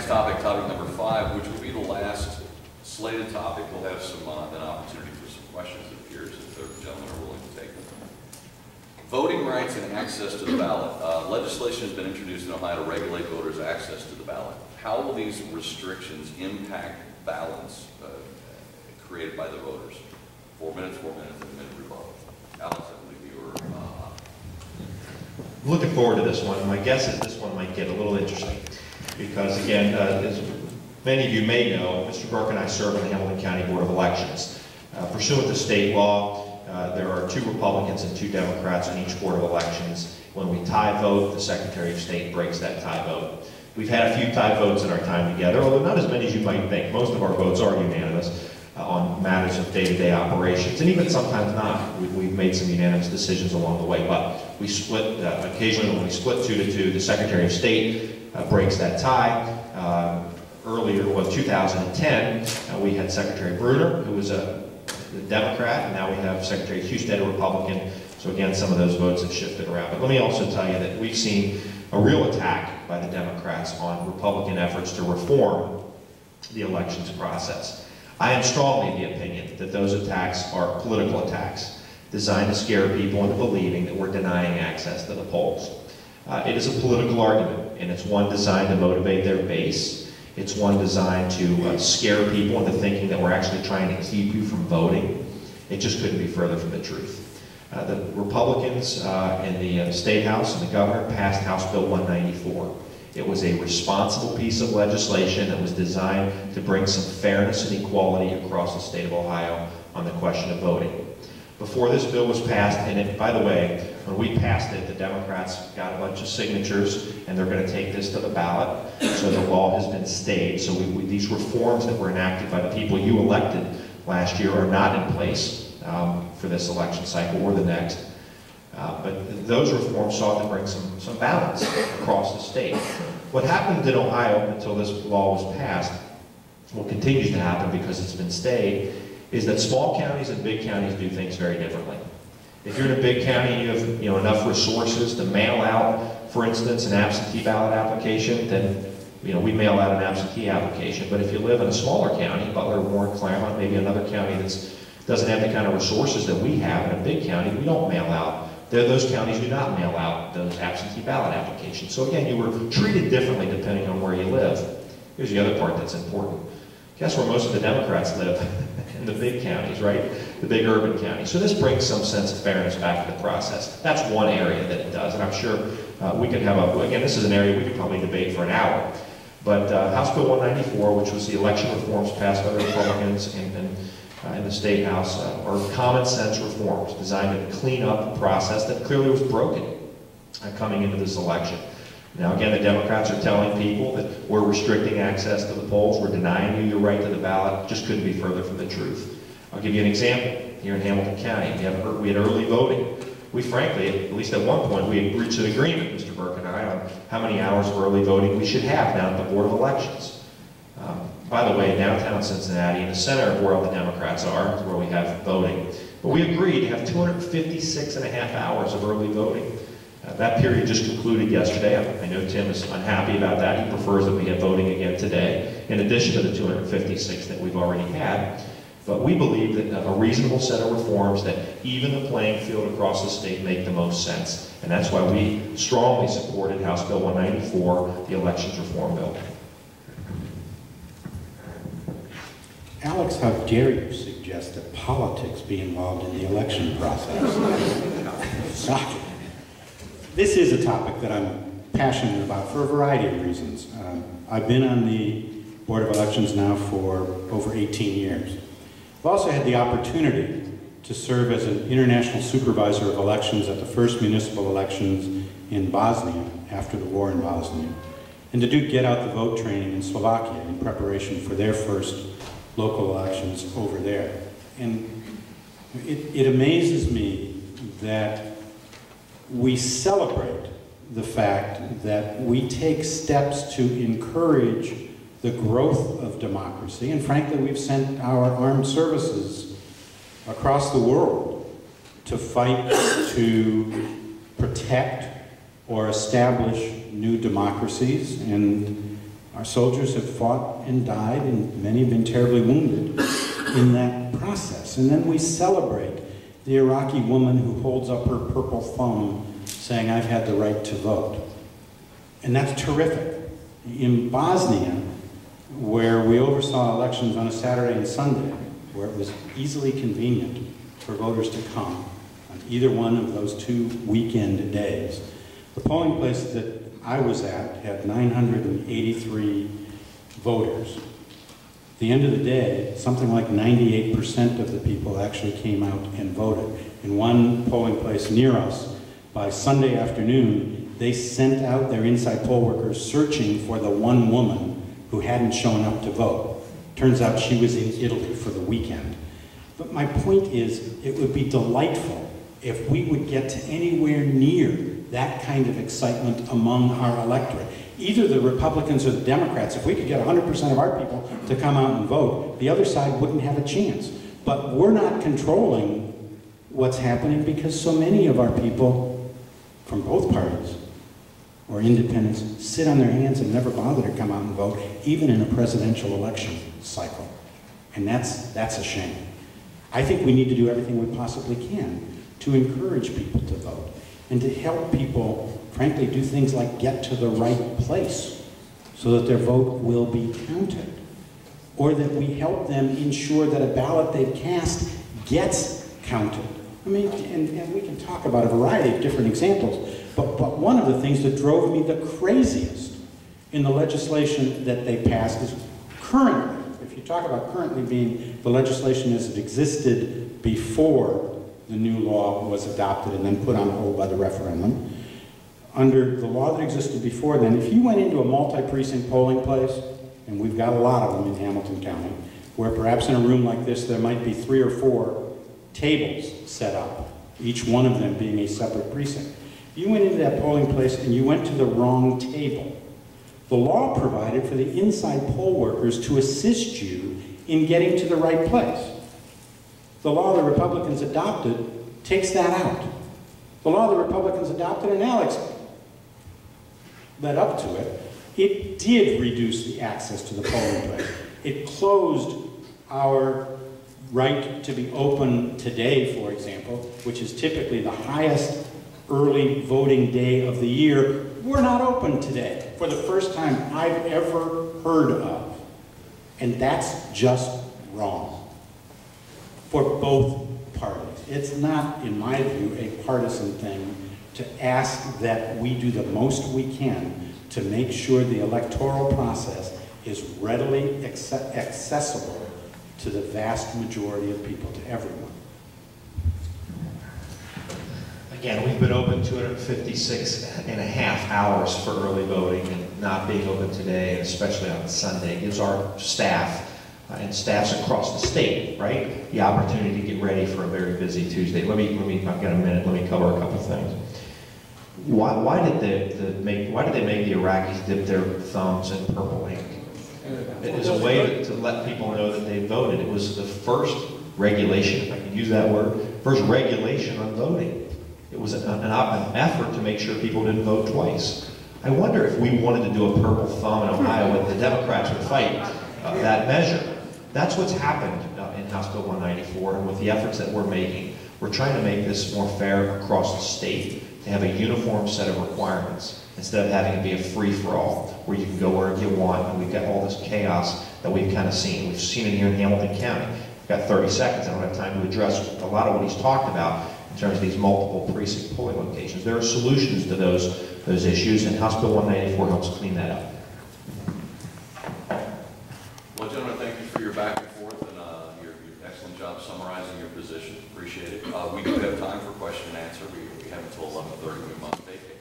next topic, topic number 5, which will be the last slated topic. We'll have some an opportunity for some questions, it appears, if the gentlemen are willing to take them. Voting rights and access to the ballot. Legislation has been introduced in Ohio to regulate voters' access to the ballot. How will these restrictions impact balance created by the voters? 4 minutes, 4 minutes, and a minute rebuttal. Alex, I believe you were Looking forward to this one. My guess is this one might get a little interesting because, again, as many of you may know, Mr. Burke and I serve on the Hamilton County Board of Elections. Pursuant to state law, there are 2 Republicans and 2 Democrats on each Board of Elections. When we tie vote, the Secretary of State breaks that tie vote. We've had a few tie votes in our time together, although not as many as you might think. Most of our votes are unanimous on matters of day-to-day operations, and even sometimes not. We've made some unanimous decisions along the way, but we split, occasionally when we split 2 to 2, the Secretary of State breaks that tie. Earlier, well, 2010, we had Secretary Bruner, who was a Democrat, and now we have Secretary Husted, a Republican. So again, some of those votes have shifted around. But let me also tell you that we've seen a real attack by the Democrats on Republican efforts to reform the elections process. I am strongly of the opinion that those attacks are political attacks designed to scare people into believing that we're denying access to the polls. It is a political argument, and it's one designed to motivate their base. It's one designed to scare people into thinking that we're actually trying to keep you from voting. It just couldn't be further from the truth. The Republicans in the State House and the governor passed House Bill 194. It was a responsible piece of legislation that was designed to bring some fairness and equality across the state of Ohio on the question of voting. Before this bill was passed, and by the way, when we passed it, the Democrats got a bunch of signatures, and they're going to take this to the ballot, so the law has been stayed. So these reforms that were enacted by the people you elected last year are not in place for this election cycle or the next. But those reforms sought to bring some balance across the state. What happened in Ohio until this law was passed, what continues to happen because it's been stayed, is that small counties and big counties do things very differently. If you're in a big county and you have enough resources to mail out, for instance, an absentee ballot application, then we mail out an absentee application. But if you live in a smaller county, Butler, Warren, Claremont, maybe another county that doesn't have the kind of resources that we have in a big county, we don't mail out. Those counties do not mail out those absentee ballot applications. So again, you were treated differently depending on where you live. Here's the other part that's important. Guess where most of the Democrats live? In the big counties, right? The big urban counties. So this brings some sense of fairness back to the process. That's one area that it does, and I'm sure we could have again, this is an area we could probably debate for an hour. But House Bill 194, which was the election reforms passed by the Republicans in the State House, are common sense reforms designed to clean up a process that clearly was broken coming into this election. Now again, the Democrats are telling people that we're restricting access to the polls, we're denying you your right to the ballot. Just couldn't be further from the truth. I'll give you an example. Here in Hamilton County, we had early voting. We frankly, at least at one point, we had reached an agreement, Mr. Burke and I, on how many hours of early voting we should have down at the Board of Elections. By the way, downtown Cincinnati, in the center of where all the Democrats are, is where we have voting. But we agreed to have 256.5 hours of early voting. That period just concluded yesterday. I know Tim is unhappy about that. He prefers that we have voting again today, in addition to the 256 that we've already had. But we believe that a reasonable set of reforms that even the playing field across the state make the most sense. And that's why we strongly supported House Bill 194, the Elections Reform Bill. Alex, how dare you suggest that politics be involved in the election process? Shocking. This is a topic that I'm passionate about for a variety of reasons. I've been on the Board of Elections now for over 18 years. I've also had the opportunity to serve as an international supervisor of elections at the first municipal elections in Bosnia after the war in Bosnia, and to do get out the vote training in Slovakia in preparation for their first local elections over there. And it amazes me that we celebrate the fact that we take steps to encourage the growth of democracy, and frankly, we've sent our armed services across the world to fight to protect or establish new democracies, and Our soldiers have fought and died, and many have been terribly wounded in that process. And then we celebrate the Iraqi woman who holds up her purple thumb saying, "I've had the right to vote." And that's terrific. In Bosnia, where we oversaw elections on a Saturday and Sunday, where it was easily convenient for voters to come on either one of those 2 weekend days, the polling place that I was at had 983 voters. At the end of the day, something like 98% of the people actually came out and voted. In one polling place near us, by Sunday afternoon, they sent out their inside poll workers searching for the one woman who hadn't shown up to vote. Turns out she was in Italy for the weekend. But my point is, it would be delightful if we would get to anywhere near that kind of excitement among our electorate. Either the Republicans or the Democrats. If we could get 100% of our people to come out and vote, the other side wouldn't have a chance. But we're not controlling what's happening because so many of our people from both parties or independents sit on their hands and never bother to come out and vote, even in a presidential election cycle. And that's a shame. I think we need to do everything we possibly can to encourage people to vote and to help people, frankly, do things like get to the right place so that their vote will be counted. Or that we help them ensure that a ballot they've cast gets counted. I mean, and we can talk about a variety of different examples, but one of the things that drove me the craziest in the legislation that they passed is currently, if you talk about currently being the legislation as it existed before the new law was adopted and then put on hold by the referendum, under the law that existed before then, if you went into a multi-precinct polling place, and we've got a lot of them in Hamilton County, where perhaps in a room like this there might be 3 or 4 tables set up, each one of them being a separate precinct. You went into that polling place and you went to the wrong table. The law provided for the inside poll workers to assist you in getting to the right place. The law the Republicans adopted takes that out. The law the Republicans adopted, and Alex led up to it, it did reduce the access to the polling place. It closed our right to be open today, for example, which is typically the highest early voting day of the year. We're not open today for the first time I've ever heard of. And that's just wrong for both parties. It's not, in my view, a partisan thing to ask that we do the most we can to make sure the electoral process is readily accessible to the vast majority of people, to everyone. Again, we've been open 256 and a half hours for early voting, and not being open today, and especially on Sunday, gives our staff and staffs across the state, right, the opportunity to get ready for a very busy Tuesday. I've got a minute, let me cover a couple things. Why did they make the Iraqis dip their thumbs in purple ink? It was a way to let people know that they voted. It was the first regulation, if I can use that word, first regulation on voting. It was an effort to make sure people didn't vote twice. I wonder if we wanted to do a purple thumb in Ohio, if the Democrats would fight that measure. That's what's happened in House Bill 194, and with the efforts that we're making, we're trying to make this more fair across the state, to have a uniform set of requirements, instead of having it be a free-for-all, where you can go wherever you want, and we've got all this chaos that we've kind of seen. We've seen it here in Hamilton County. We've got 30 seconds. I don't have time to address a lot of what he's talked about in terms of these multiple precinct polling locations. There are solutions to those issues, and House Bill 194 helps clean that up. Well, gentlemen, thank you for your back and forth and your excellent job summarizing your position. Appreciate it. We do have time for question and answer. We have until 11:30. We must vacate.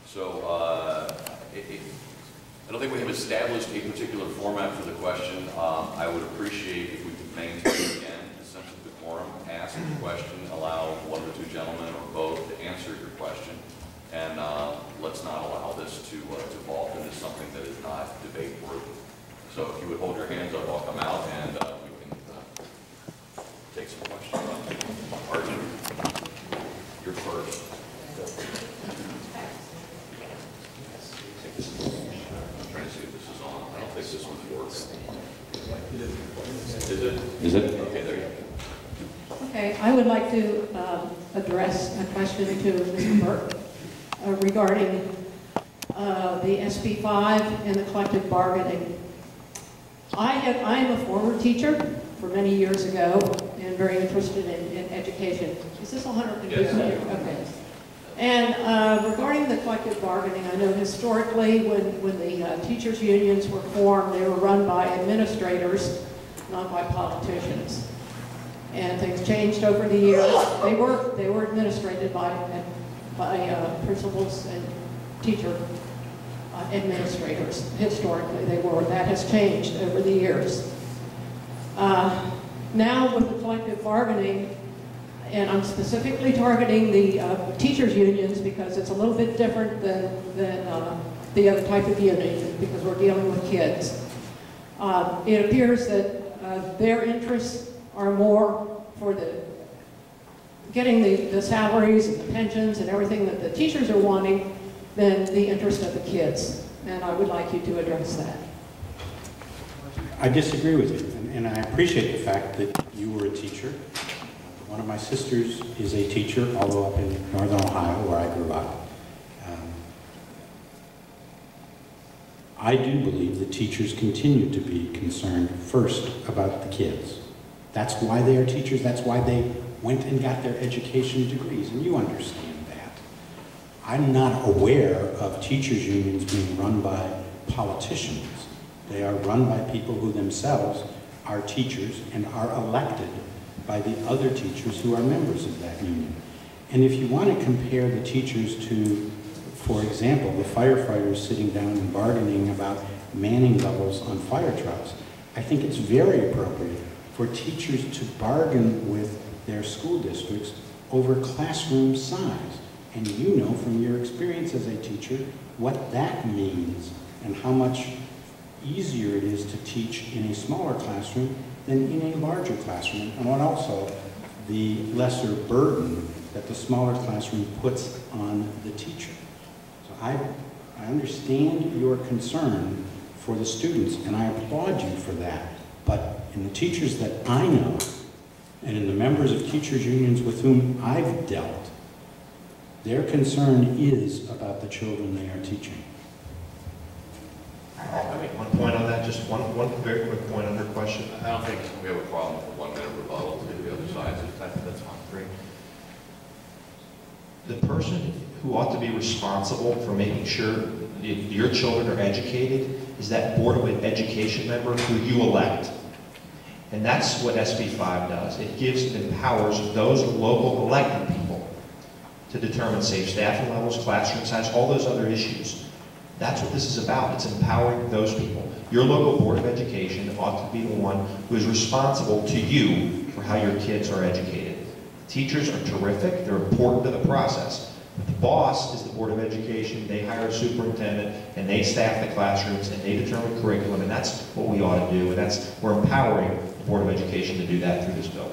So I don't think we have established a particular format for the question. I would appreciate if we could maintain again a sense of decorum, ask the question, allow one of the two gentlemen or both to answer your question, and let's not allow this to evolve into something that is not debate worthy. So if you would hold your hands up, I'll come out and we can take some questions. Archie, you're first. I'm trying to see if this is on. Is it? Okay, there you go. Okay, I would like to address a question to Mr. Burke regarding the SB 5 and the collective bargaining. I am a former teacher for many years ago and very interested in education. Is this 100? Yes. Okay. And regarding the collective bargaining, I know historically when the teachers' unions were formed, they were run by administrators, not by politicians. And things changed over the years. They were administrated by principals and teacher administrators. Historically, they were. That has changed over the years. Now with the collective bargaining, and I'm specifically targeting the teachers' unions because it's a little bit different than the other type of union because we're dealing with kids. It appears that their interests are more for getting the salaries and the pensions and everything that the teachers are wanting than the interest of the kids. And I would like you to address that. I disagree with you, and I appreciate the fact that you were a teacher. One of my sisters is a teacher, although up in northern Ohio, where I grew up. I do believe that teachers continue to be concerned first about the kids. That's why they are teachers. That's why they went and got their education degrees, and you understand that. I'm not aware of teachers' unions being run by politicians. They are run by people who themselves are teachers and are elected by the other teachers who are members of that union. And if you want to compare the teachers to, for example, the firefighters sitting down and bargaining about manning levels on fire trucks, I think it's very appropriate for teachers to bargain with their school districts over classroom size. And you know from your experience as a teacher what that means and how much easier it is to teach in a smaller classroom than in a larger classroom, and also the lesser burden that the smaller classroom puts on the teacher. So I understand your concern for the students, and I applaud you for that. But in the teachers that I know, and in the members of teachers' unions with whom I've dealt, their concern is about the children they are teaching. I'll make one point on that, just one very quick point on her question. I don't think we have a problem with 1 minute rebuttal to the other side. That's fine. Great. The person who ought to be responsible for making sure your children are educated is that Board of Education member who you elect. And that's what SB 5 does. It empowers those local elected people to determine safe staffing levels, classroom size, all those other issues. That's what this is about. It's empowering those people. Your local Board of Education ought to be the one who is responsible to you for how your kids are educated. Teachers are terrific. They're important to the process. But the boss is the Board of Education. They hire a superintendent, and they staff the classrooms, and they determine curriculum, and that's what we ought to do. And we're empowering the Board of Education to do that through this bill.